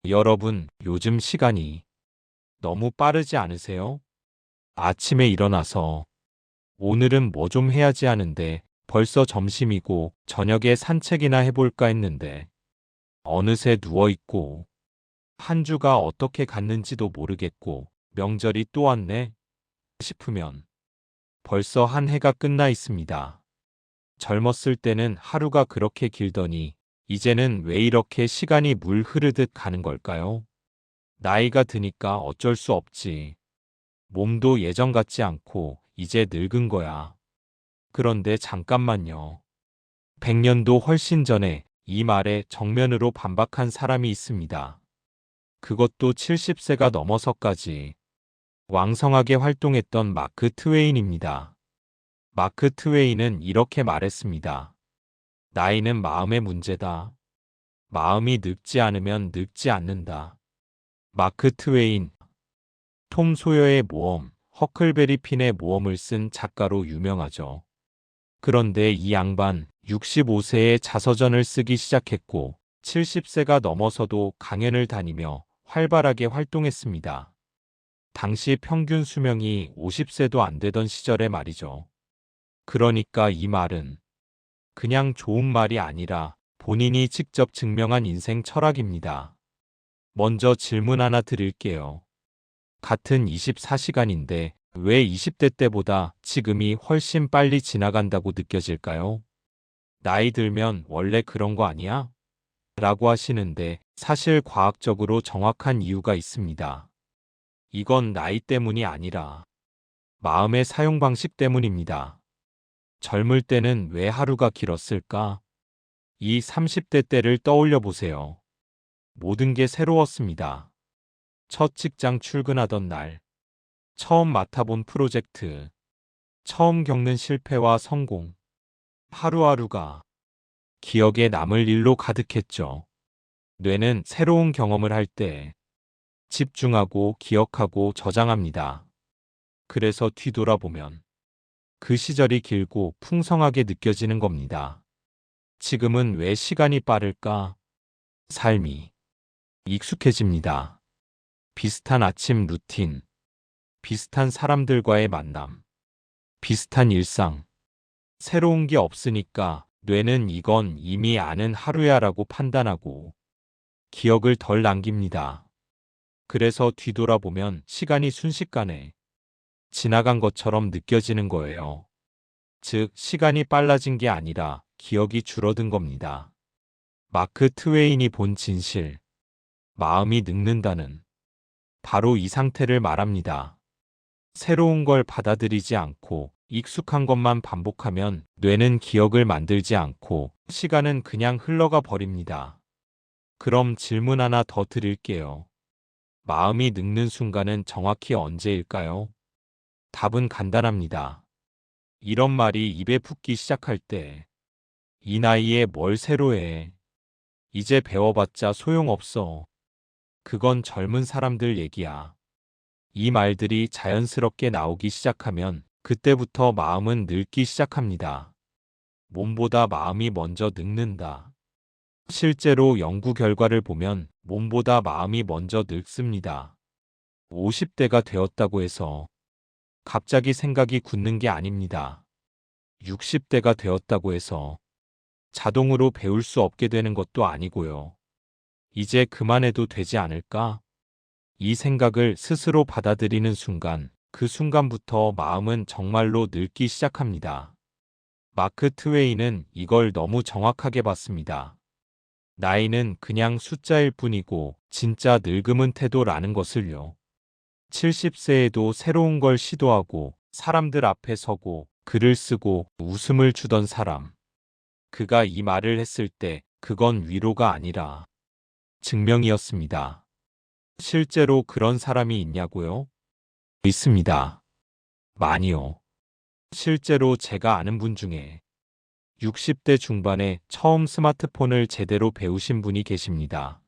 여러분, 요즘 시간이 너무 빠르지 않으세요? 아침에 일어나서 오늘은 뭐 좀 해야지 하는데 벌써 점심이고 저녁에 산책이나 해볼까 했는데 어느새 누워있고 한 주가 어떻게 갔는지도 모르겠고 명절이 또 왔네 싶으면 벌써 한 해가 끝나 있습니다. 젊었을 때는 하루가 그렇게 길더니 이제는 왜 이렇게 시간이 물 흐르듯 가는 걸까요? 나이가 드니까 어쩔 수 없지. 몸도 예전 같지 않고 이제 늙은 거야. 그런데 잠깐만요. 100년도 훨씬 전에 이 말에 정면으로 반박한 사람이 있습니다. 그것도 70세가 넘어서까지 왕성하게 활동했던 마크 트웨인입니다. 마크 트웨인은 이렇게 말했습니다. 나이는 마음의 문제다. 마음이 늙지 않으면 늙지 않는다. 마크 트웨인, 톰 소여의 모험, 허클베리 핀의 모험을 쓴 작가로 유명하죠. 그런데 이 양반 65세에 자서전을 쓰기 시작했고 70세가 넘어서도 강연을 다니며 활발하게 활동했습니다. 당시 평균 수명이 50세도 안 되던 시절의 말이죠. 그러니까 이 말은 그냥 좋은 말이 아니라 본인이 직접 증명한 인생 철학입니다. 먼저 질문 하나 드릴게요. 같은 24시간인데 왜 20대 때보다 지금이 훨씬 빨리 지나간다고 느껴질까요? 나이 들면 원래 그런 거 아니야? 라고 하시는데 사실 과학적으로 정확한 이유가 있습니다. 이건 나이 때문이 아니라 마음의 사용 방식 때문입니다. 젊을 때는 왜 하루가 길었을까? 이 30대 때를 떠올려 보세요. 모든 게 새로웠습니다. 첫 직장 출근하던 날, 처음 맡아본 프로젝트, 처음 겪는 실패와 성공, 하루하루가 기억에 남을 일로 가득했죠. 뇌는 새로운 경험을 할 때 집중하고 기억하고 저장합니다. 그래서 뒤돌아보면 그 시절이 길고 풍성하게 느껴지는 겁니다. 지금은 왜 시간이 빠를까? 삶이 익숙해집니다. 비슷한 아침 루틴, 비슷한 사람들과의 만남, 비슷한 일상. 새로운 게 없으니까 뇌는 이건 이미 아는 하루야라고 판단하고 기억을 덜 남깁니다. 그래서 뒤돌아보면 시간이 순식간에 지나간 것처럼 느껴지는 거예요. 즉, 시간이 빨라진 게 아니라 기억이 줄어든 겁니다. 마크 트웨인이 본 진실, 마음이 늙는다는 바로 이 상태를 말합니다. 새로운 걸 받아들이지 않고 익숙한 것만 반복하면 뇌는 기억을 만들지 않고 시간은 그냥 흘러가 버립니다. 그럼 질문 하나 더 드릴게요. 마음이 늙는 순간은 정확히 언제일까요? 답은 간단합니다. 이런 말이 입에 붙기 시작할 때, 이 나이에 뭘 새로 해? 이제 배워봤자 소용없어. 그건 젊은 사람들 얘기야. 이 말들이 자연스럽게 나오기 시작하면 그때부터 마음은 늙기 시작합니다. 몸보다 마음이 먼저 늙는다. 실제로 연구 결과를 보면 몸보다 마음이 먼저 늙습니다. 50대가 되었다고 해서 갑자기 생각이 굳는 게 아닙니다. 60대가 되었다고 해서 자동으로 배울 수 없게 되는 것도 아니고요. 이제 그만해도 되지 않을까? 이 생각을 스스로 받아들이는 순간, 그 순간부터 마음은 정말로 늙기 시작합니다. 마크 트웨이는 이걸 너무 정확하게 봤습니다. 나이는 그냥 숫자일 뿐이고 진짜 늙음은 태도라는 것을요. 70세에도 새로운 걸 시도하고 사람들 앞에 서고 글을 쓰고 웃음을 주던 사람. 그가 이 말을 했을 때 그건 위로가 아니라 증명이었습니다. 실제로 그런 사람이 있냐고요? 있습니다. 많이요. 실제로 제가 아는 분 중에 60대 중반에 처음 스마트폰을 제대로 배우신 분이 계십니다.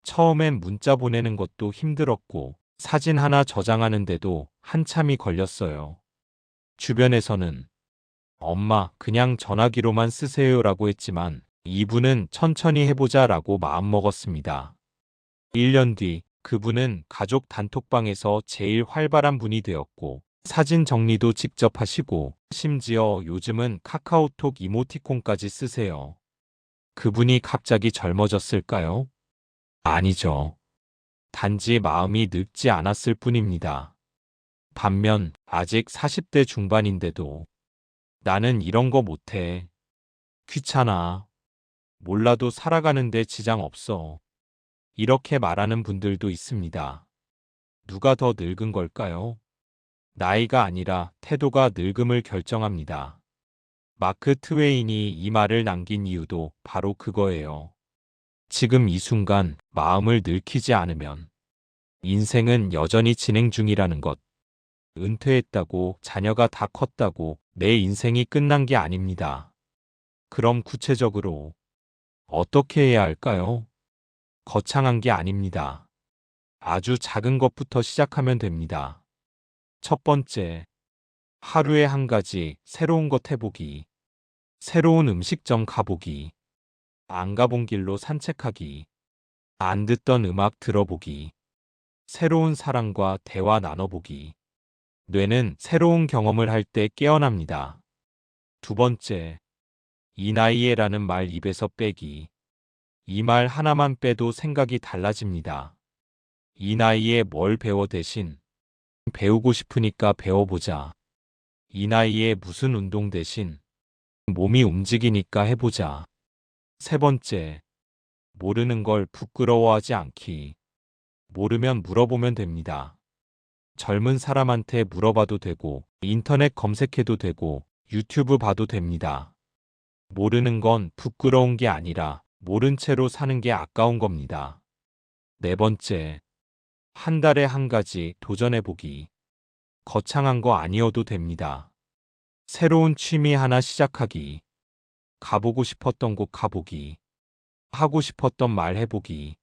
처음엔 문자 보내는 것도 힘들었고 사진 하나 저장하는데도 한참이 걸렸어요. 주변에서는 엄마, 그냥 전화기로만 쓰세요라고 했지만 이분은 천천히 해보자라고 마음먹었습니다. 1년 뒤 그분은 가족 단톡방에서 제일 활발한 분이 되었고 사진 정리도 직접 하시고 심지어 요즘은 카카오톡 이모티콘까지 쓰세요. 그분이 갑자기 젊어졌을까요? 아니죠. 단지 마음이 늙지 않았을 뿐입니다. 반면 아직 40대 중반인데도 나는 이런 거 못해. 귀찮아. 몰라도 살아가는데 지장 없어. 이렇게 말하는 분들도 있습니다. 누가 더 늙은 걸까요? 나이가 아니라 태도가 늙음을 결정합니다. 마크 트웨인이 이 말을 남긴 이유도 바로 그거예요. 지금 이 순간 마음을 늙히지 않으면 인생은 여전히 진행 중이라는 것. 은퇴했다고 자녀가 다 컸다고 내 인생이 끝난 게 아닙니다. 그럼 구체적으로 어떻게 해야 할까요? 거창한 게 아닙니다. 아주 작은 것부터 시작하면 됩니다. 첫 번째, 하루에 한 가지 새로운 것 해보기. 새로운 음식점 가보기. 안 가본 길로 산책하기. 안 듣던 음악 들어보기. 새로운 사람과 대화 나눠보기. 뇌는 새로운 경험을 할 때 깨어납니다. 두 번째, 이 나이에라는 말 입에서 빼기. 이 말 하나만 빼도 생각이 달라집니다. 이 나이에 뭘 배워 대신 배우고 싶으니까 배워보자. 이 나이에 무슨 운동 대신 몸이 움직이니까 해보자. 세 번째, 모르는 걸 부끄러워하지 않기. 모르면 물어보면 됩니다. 젊은 사람한테 물어봐도 되고, 인터넷 검색해도 되고, 유튜브 봐도 됩니다. 모르는 건 부끄러운 게 아니라 모른 채로 사는 게 아까운 겁니다. 네 번째, 한 달에 한 가지 도전해보기. 거창한 거 아니어도 됩니다. 새로운 취미 하나 시작하기. 가보고 싶었던 곳 가보기. 하고 싶었던 말 해보기.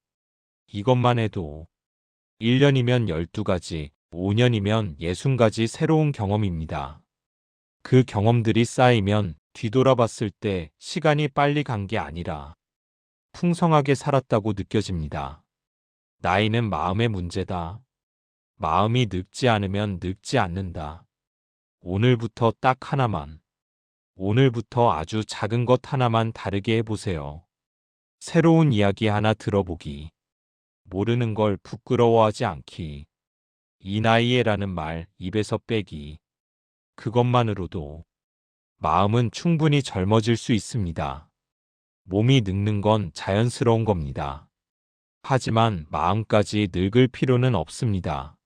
이것만 해도 1년이면 12가지, 5년이면 60가지 새로운 경험입니다. 그 경험들이 쌓이면 뒤돌아봤을 때 시간이 빨리 간 게 아니라 풍성하게 살았다고 느껴집니다. 나이는 마음의 문제다. 마음이 늙지 않으면 늙지 않는다. 오늘부터 딱 하나만. 오늘부터 아주 작은 것 하나만 다르게 해보세요. 새로운 이야기 하나 들어보기. 모르는 걸 부끄러워하지 않기. 이 나이에라는 말 입에서 빼기. 그것만으로도 마음은 충분히 젊어질 수 있습니다. 몸이 늙는 건 자연스러운 겁니다. 하지만 마음까지 늙을 필요는 없습니다.